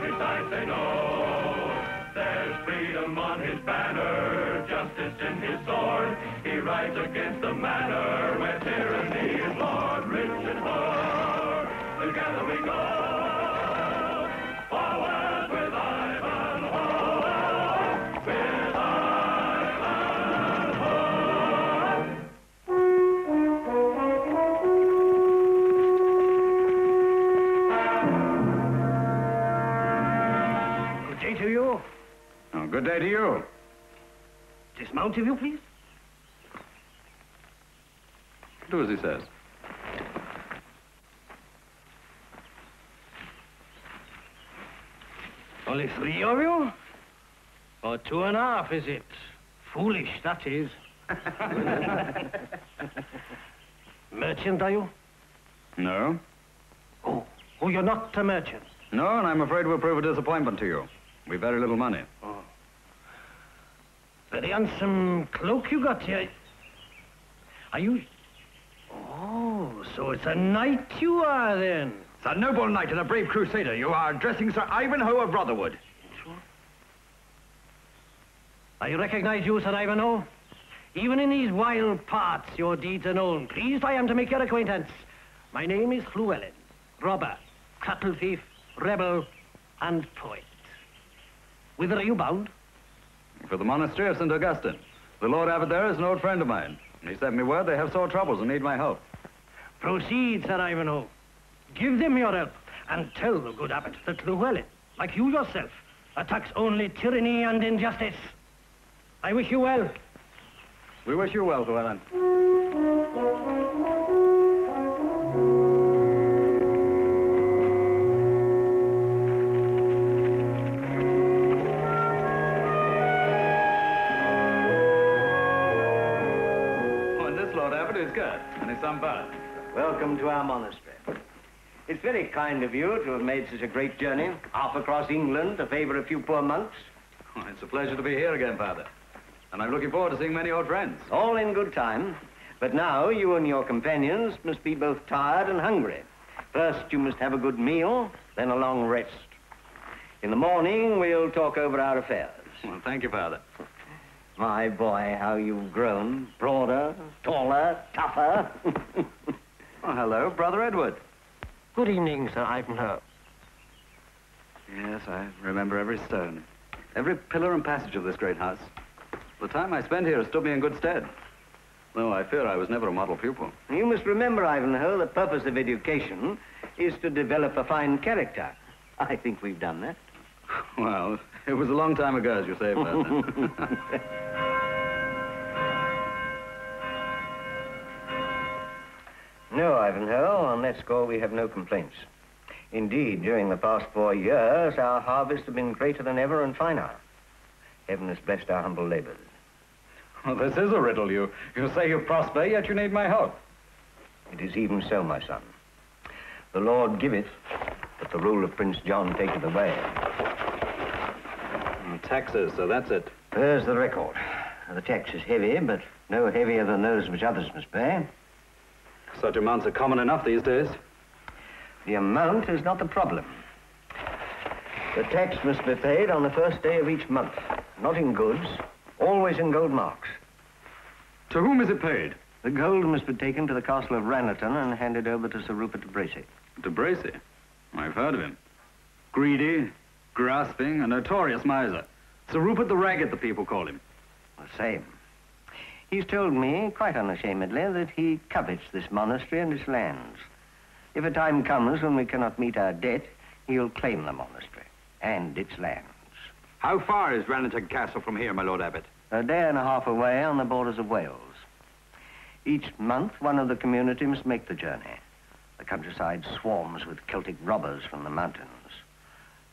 besides they know. There's freedom on his banner, justice in his sword. He rides against the manor where tyranny is lord. Rich and poor, together we go. Forward with Ivanhoe, with Ivanhoe. Good day to you. Oh, good day to you. Dismount, if you please. Do as he says. Only 3 of you? Or 2.5, is it? Foolish, that is. Merchant, are you? No. Oh, you're not a merchant. No, and I'm afraid we'll prove a disappointment to you. We've very little money. Oh. Very handsome cloak you got here. Are you... Oh, so it's a knight you are, then. It's a noble knight and a brave crusader. You are addressing Sir Ivanhoe of Rotherwood. Sure. I recognize you, Sir Ivanhoe. Even in these wild parts, your deeds are known. Pleased I am to make your acquaintance. My name is Llewellyn, robber, cattle thief, rebel, and poet. Whither are you bound? For the monastery of St. Augustine. The Lord Abbot there is an old friend of mine. He sent me word they have sore troubles and need my help. Proceed, Sir Ivanhoe. Give them your help, and tell the good abbot that Llewellyn, like you yourself, attacks only tyranny and injustice. I wish you well. We wish you well, Llewellyn. Oh, and this Lord Abbot is good, and his son Bud. Welcome to our monastery. It's very kind of you to have made such a great journey, half across England to favor a few poor monks. Oh, it's a pleasure to be here again, Father. And I'm looking forward to seeing many old friends. All in good time. But now you and your companions must be both tired and hungry. First, you must have a good meal, then a long rest. In the morning, we'll talk over our affairs. Well, thank you, Father. My boy, how you've grown. Broader, taller, tougher. Oh, hello, Brother Edward. Good evening, Sir Ivanhoe. Yes, I remember every stone. Every pillar and passage of this great house. The time I spent here has stood me in good stead. Though I fear I was never a model pupil. You must remember, Ivanhoe, the purpose of education is to develop a fine character. I think we've done that. Well, it was a long time ago, as you say, Father. No, Ivanhoe, on that score we have no complaints. Indeed, during the past 4 years, our harvests have been greater than ever and finer. Heaven has blessed our humble labors. Well, this is a riddle. You say you prosper, yet you need my help. It is even so, my son. The Lord giveth, but the rule of Prince John taketh away. Taxes, so that's it. There's the record. The tax is heavy, but no heavier than those which others must pay. Such amounts are common enough these days. The amount is not the problem. The tax must be paid on the first day of each month. Not in goods, always in gold marks. To whom is it paid? The gold must be taken to the castle of Ranelagh and handed over to Sir Rupert de Bracy. De Bracy? I've heard of him. Greedy, grasping, a notorious miser. Sir Rupert the Ragged, the people call him. The same. He's told me, quite unashamedly, that he covets this monastery and its lands. If a time comes when we cannot meet our debt, he'll claim the monastery and its lands. How far is Ranelagh Castle from here, my Lord Abbot? A day and a half away on the borders of Wales. Each month, one of the community must make the journey. The countryside swarms with Celtic robbers from the mountains.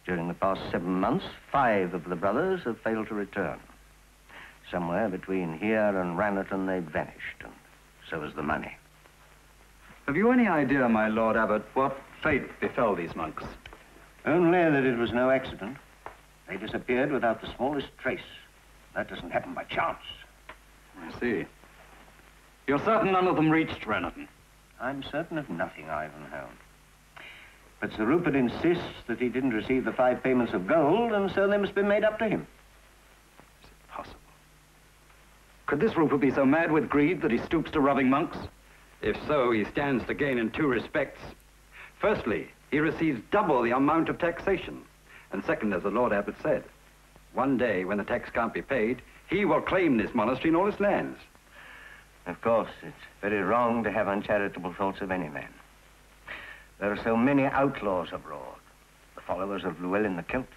During the past 7 months, 5 of the brothers have failed to return. Somewhere between here and Ranelagh they've vanished, and so has the money. Have you any idea, my Lord Abbot, what fate befell these monks? Only that it was no accident. They disappeared without the smallest trace. That doesn't happen by chance. I see. You're certain none of them reached Ranelagh? I'm certain of nothing, Ivanhoe. But Sir Rupert insists that he didn't receive the 5 payments of gold, and so they must be made up to him. Is it possible? Could this Rupert be so mad with greed that he stoops to robbing monks? If so, he stands to gain in 2 respects. Firstly, he receives double the amount of taxation. And second, as the Lord Abbot said, one day when the tax can't be paid, he will claim this monastery and all its lands. Of course, it's very wrong to have uncharitable thoughts of any man. There are so many outlaws abroad. The followers of Llewellyn the Celt.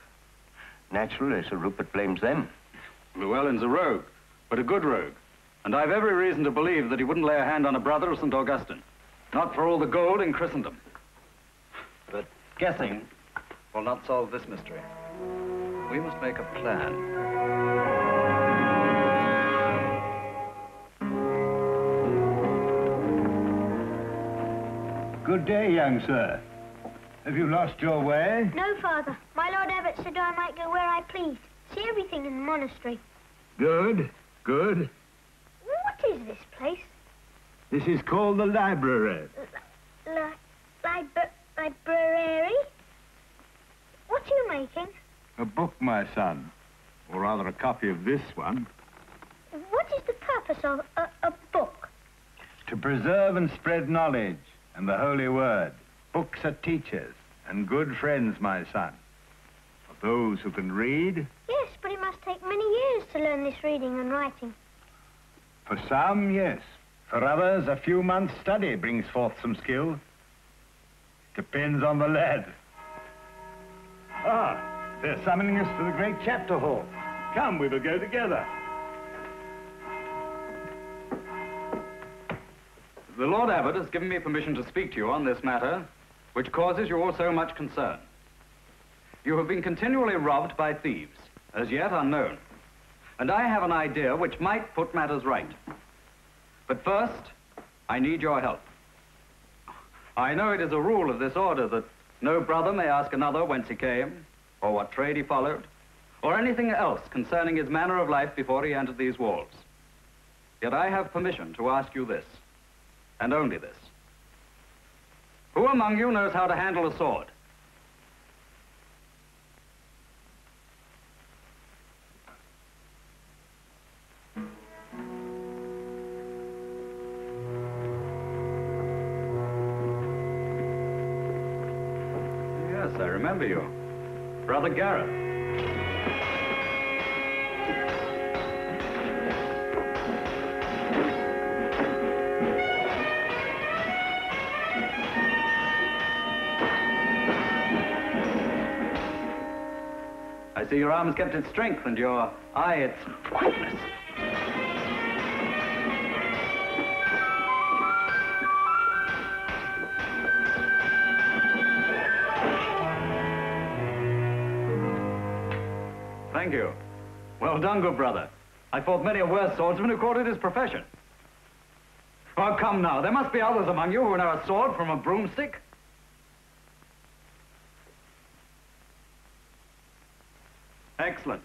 Naturally, Sir Rupert blames them. Llewellyn's a rogue, but a good rogue. And I've every reason to believe that he wouldn't lay a hand on a brother of St. Augustine. Not for all the gold in Christendom. But guessing will not solve this mystery. We must make a plan. Good day, young sir. Have you lost your way? No, Father. My Lord Abbot said I might go where I pleased. See everything in the monastery. Good, good. What is this place? This is called the library. Library? What are you making? A book, my son. Or rather, a copy of this one. What is the purpose of a book? To preserve and spread knowledge and the holy word. Books are teachers and good friends, my son. For those who can read. Yes, but it must take many years to learn this reading and writing. For some, yes. For others, a few months' study brings forth some skill. Depends on the lad. Ah, they're summoning us to the great chapter hall. Come, we will go together. The Lord Abbot has given me permission to speak to you on this matter, which causes you all so much concern. You have been continually robbed by thieves, as yet unknown. And I have an idea which might put matters right. But first, I need your help. I know it is a rule of this order that no brother may ask another whence he came, or what trade he followed, or anything else concerning his manner of life before he entered these walls. Yet I have permission to ask you this, and only this. Who among you knows how to handle a sword? Yes, I remember you. Brother Gareth. I see your arm has kept its strength and your eye its whiteness. Thank you. Well done, good brother. I fought many a worse swordsman who caught it his profession. Oh, come now. There must be others among you who know a sword from a broomstick. Excellent.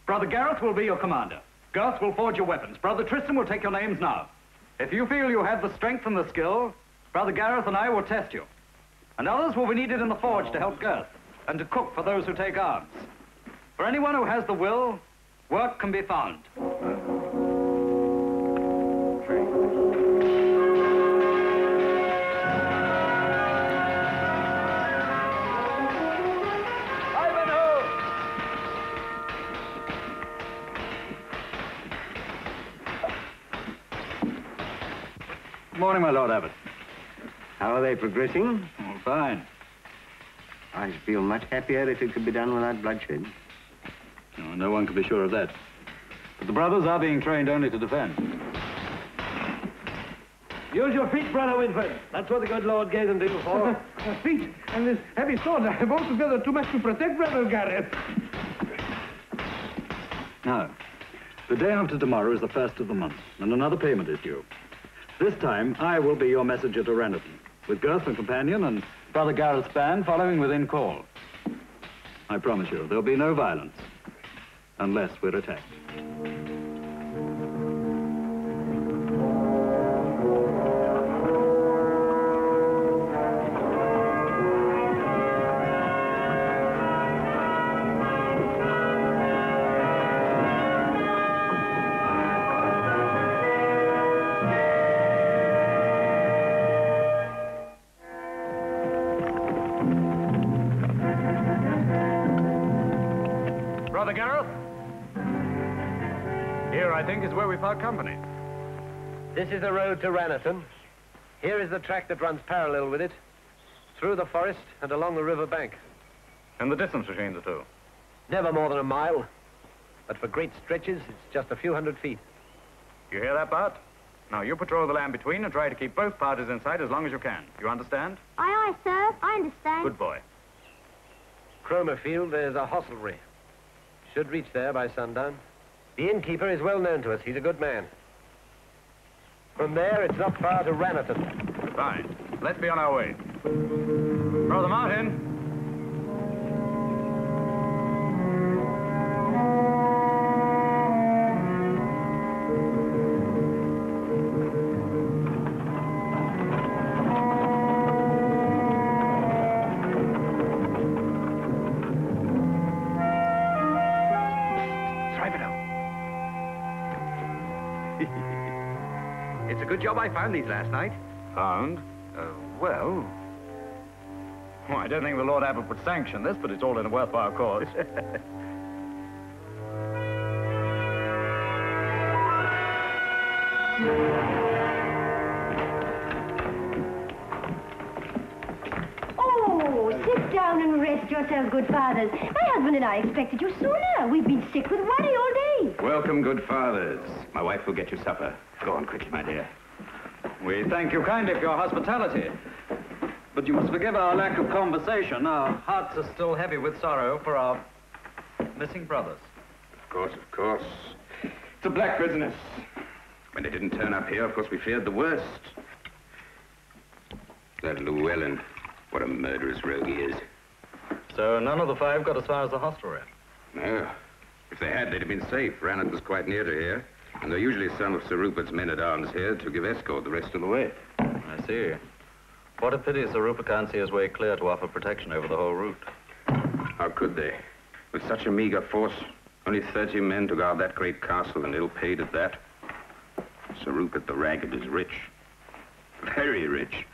Brother Gareth will be your commander. Garth will forge your weapons. Brother Tristan will take your names now. If you feel you have the strength and the skill, Brother Gareth and I will test you. And others will be needed in the forge to help Garth and to cook for those who take arms. For anyone who has the will, work can be found. Good morning, my Lord Abbot. How are they progressing? Oh, fine. I should feel much happier if it could be done without bloodshed. No, no one can be sure of that. But the brothers are being trained only to defend. Use your feet, Brother Winford. That's what the good Lord gave them to you for. Feet and this heavy sword are both together too much to protect Brother Gareth. Now, the day after tomorrow is the first of the month, and another payment is due. This time, I will be your messenger to Rennerton, with Garth for companion and Brother Gareth's band following within call. I promise you, there'll be no violence, unless we're attacked. Father Gareth. Here, I think, is where we part company. This is the road to Rannerton. Here is the track that runs parallel with it, through the forest and along the river bank. And the distance between the two? Never more than a mile, but for great stretches, it's just a few hundred feet. You hear that, Bart? Now, you patrol the land between and try to keep both parties in sight as long as you can. You understand? Aye, aye, sir. I understand. Good boy. Cromerfield, there's a hostelry. Should reach there by sundown. The innkeeper is well known to us. He's a good man. From there, it's not far to Rannerton. Fine. Let's be on our way. Throw them out in. It's a good job I found these last night. Found? Well... Oh, I don't think the Lord Abbot would sanction this, but it's all in a worthwhile cause. Oh, sit down and rest yourselves, good fathers. My husband and I expected you sooner. We've been sick with worry all day. Welcome, good fathers. My wife will get you supper. Go on quickly, my dear. We thank you kindly for your hospitality. But you must forgive our lack of conversation. Our hearts are still heavy with sorrow for our missing brothers. Of course, of course. It's a black business. When they didn't turn up here, of course, we feared the worst. That Llewellyn, what a murderous rogue he is. So none of the five got as far as the hostelry? No. If they had, they'd have been safe. Rannoch was quite near to here. And they're usually some of Sir Rupert's men-at-arms here to give escort the rest of the way. I see. What a pity Sir Rupert can't see his way clear to offer protection over the whole route. How could they? With such a meager force, only 30 men to guard that great castle and ill-paid at that. Sir Rupert the Ragged is rich. Very rich.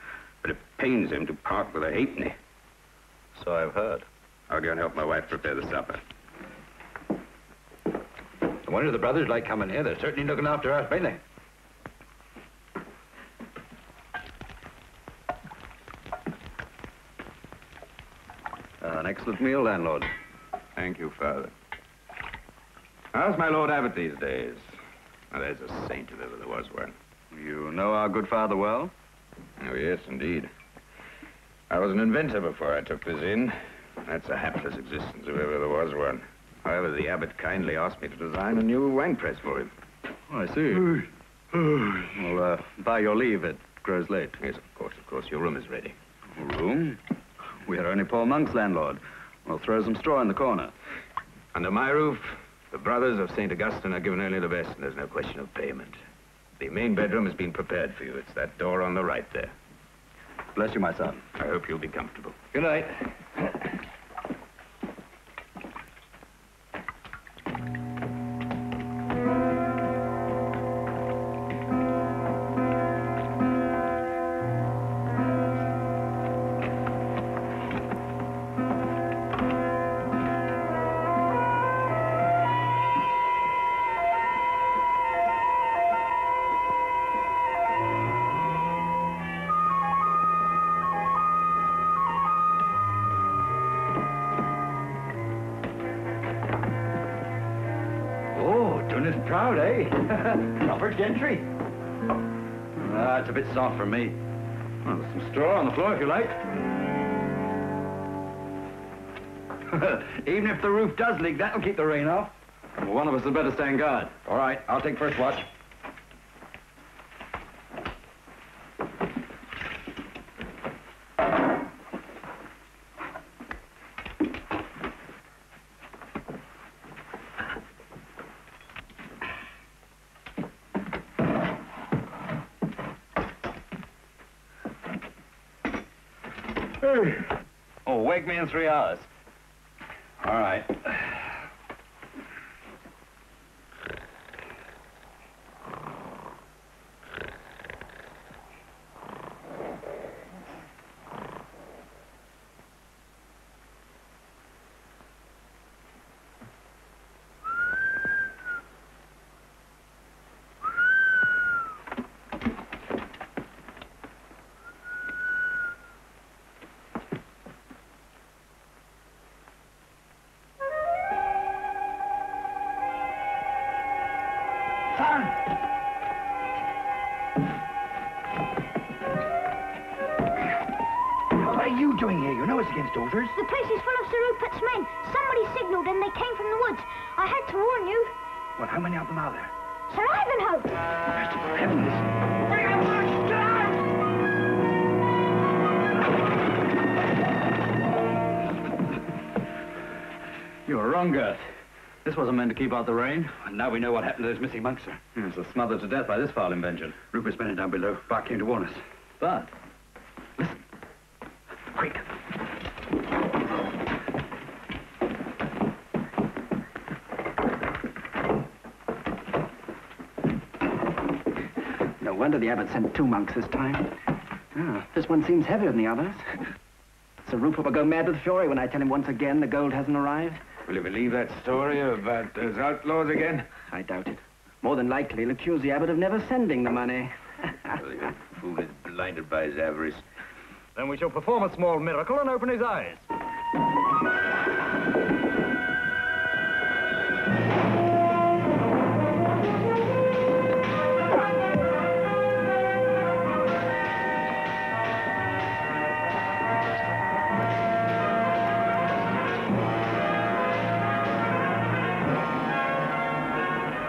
But it pains him to part with a halfpenny. So I've heard. I'll go and help my wife prepare the supper. I wonder if the brothers like coming here. They're certainly looking after us, ain't they? An excellent meal, landlord. Thank you, Father. How's my Lord Abbot these days? Now, there's a saint if ever there was one. You know our good father well? Oh, yes, indeed. I was an inventor before I took this inn. That's a hapless existence if ever there was one. However, the abbot kindly asked me to design a new wine press for him. Oh, I see. Well, by your leave, it grows late. Yes, of course. Your room is ready. Room? We are only poor monks, landlord. We'll throw some straw in the corner. Under my roof, the brothers of St. Augustine are given only the best, and there's no question of payment. The main bedroom has been prepared for you. It's that door on the right there. Bless you, my son. I hope you'll be comfortable. Good night. Proud, eh? Proper gentry. It's a bit soft for me. Well, there's some straw on the floor if you like. Even if the roof does leak, that'll keep the rain off. Well, one of us had better stand guard. All right, I'll take first watch. Oh, wake me in 3 hours. All right. What are you doing here? You know it's against orders. The place is full of Sir Rupert's men. Somebody signaled and they came from the woods. I had to warn you. Well, how many of them are there? Sir Ivanhoe! Heavens! Bring up You were wrong, Girth. This wasn't meant to keep out the rain. And now we know what happened to those missing monks, sir. Yes, they're smothered to death by this foul invention. Rupert's men are down below. Bart came to warn us. Bart? Listen. Quick. No wonder the abbot sent 2 monks this time. Ah, this one seems heavier than the others. Sir Rupert will go mad with fury when I tell him once again the gold hasn't arrived. Will you believe that story about those outlaws again? I doubt it. More than likely, he'll accuse the abbot of never sending the money. Well, the fool is blinded by his avarice. Then we shall perform a small miracle and open his eyes.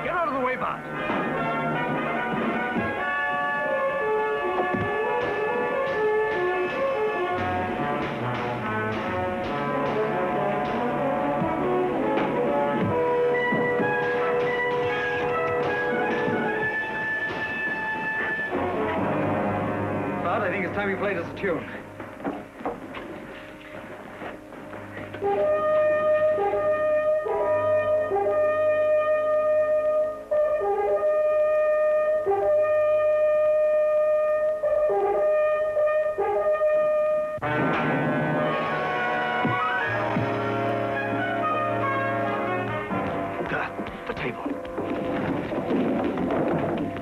Get out of the way, Bart. Bart, I think it's time you played us a tune. The table.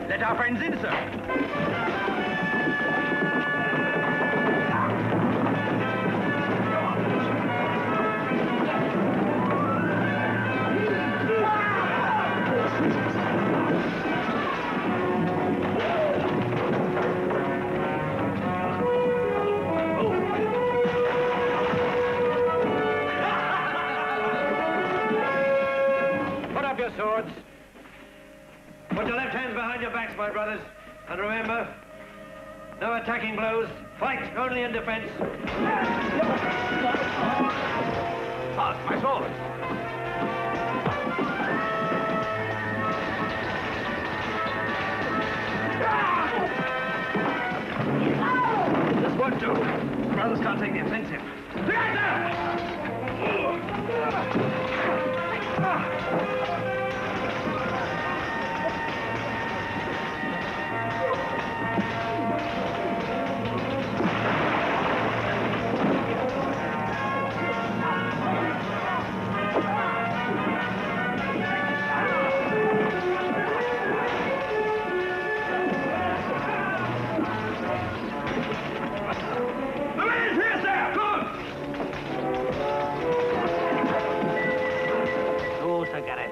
Let our friends in, sir. Put up your swords. Put your left hands behind your backs, my brothers. And remember, no attacking blows. Fight only in defense. Bart, my sword. This won't do. The brothers can't take the offensive. So, Sir Gareth,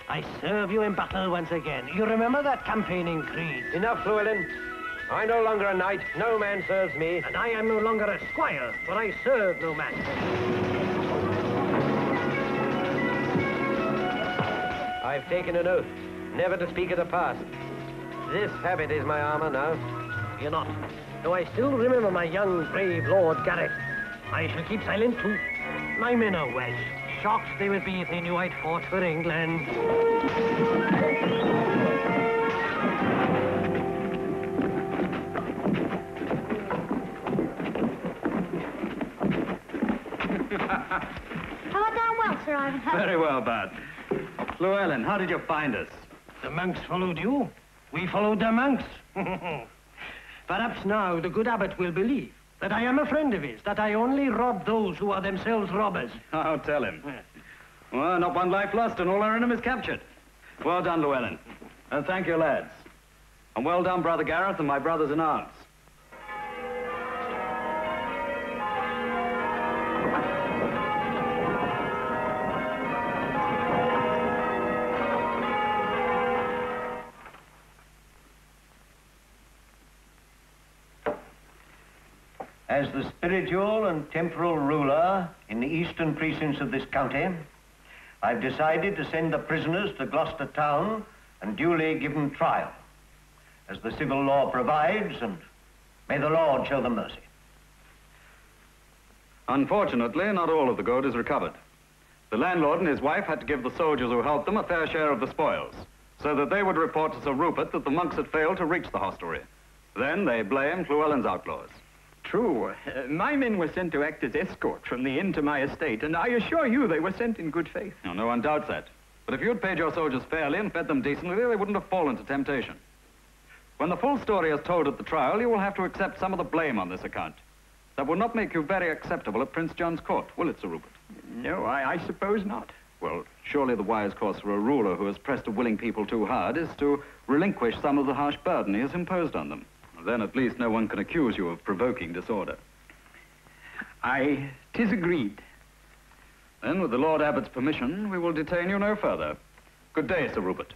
I serve you in battle once again. You remember that campaigning creed? Enough, Llewellyn. I'm no longer a knight. No man serves me. And I am no longer a squire, for I serve no man. I've taken an oath never to speak of the past. This habit is my armor now. You're not. Though I still remember my young, brave Lord Gareth. I shall keep silent, too. My men are Welsh. Shocked they would be if they knew I'd fought for England. Have I done well, Sir Ivanhoe? Very well, Bart. Llewellyn, how did you find us? The monks followed you. We followed the monks. Perhaps now the good abbot will believe that I am a friend of his, that I only rob those who are themselves robbers. I'll tell him. Well, not one life lost and all our enemies captured. Well done, Llewellyn. And thank you, lads. And well done, Brother Gareth and my brothers in arms. As the spiritual and temporal ruler in the eastern precincts of this county, I've decided to send the prisoners to Gloucester town and duly give them trial, as the civil law provides, and may the Lord show them mercy. Unfortunately, not all of the gold is recovered. The landlord and his wife had to give the soldiers who helped them a fair share of the spoils, so that they would report to Sir Rupert that the monks had failed to reach the hostelry. Then they blamed Llewellyn's outlaws. True. My men were sent to act as escort from the inn to my estate, and I assure you they were sent in good faith. No, no one doubts that. But if you'd paid your soldiers fairly and fed them decently, they wouldn't have fallen to temptation. When the full story is told at the trial, you will have to accept some of the blame on this account. That will not make you very acceptable at Prince John's court, will it, Sir Rupert? No, I suppose not. Well, surely the wise course for a ruler who has pressed a willing people too hard is to relinquish some of the harsh burden he has imposed on them. Then at least no one can accuse you of provoking disorder. 'Tis agreed. Then, with the Lord Abbot's permission, we will detain you no further. Good day, Sir Rupert.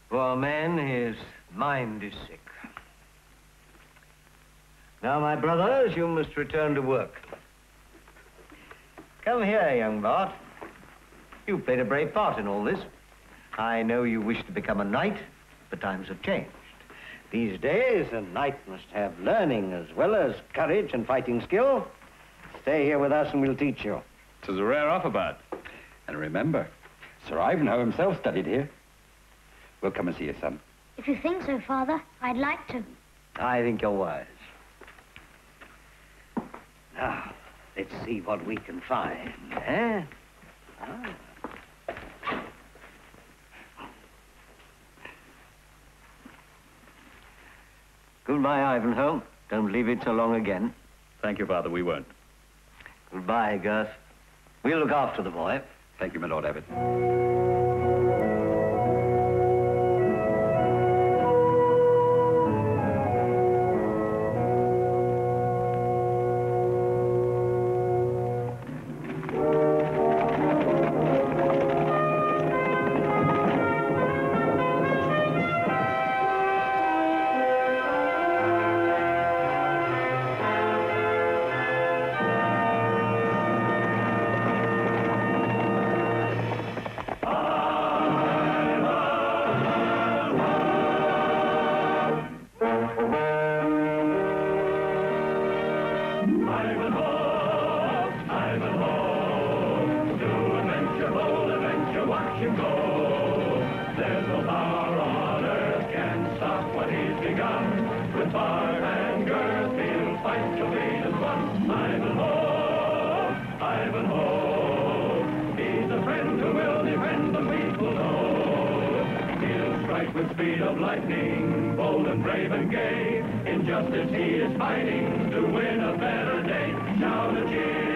Poor man, his mind is sick. Now, my brothers, you must return to work. Come here, young Bart. You played a brave part in all this. I know you wish to become a knight, but times have changed. These days, a knight must have learning as well as courage and fighting skill. Stay here with us and we'll teach you. 'Tis a rare offer, Bart. And remember, Sir Ivanhoe himself studied here. We'll come and see you, son. If you think so, Father, I'd like to. I think you're wise. Now, let's see what we can find, eh? Ah. Goodbye, Ivanhoe. Don't leave it so long again. Thank you, Father, we won't. Goodbye, Girth. We'll look after the boy. Thank you, my Lord Abbot. With speed of lightning, bold and brave and gay, in justice he is fighting to win a better day. Shout a cheer!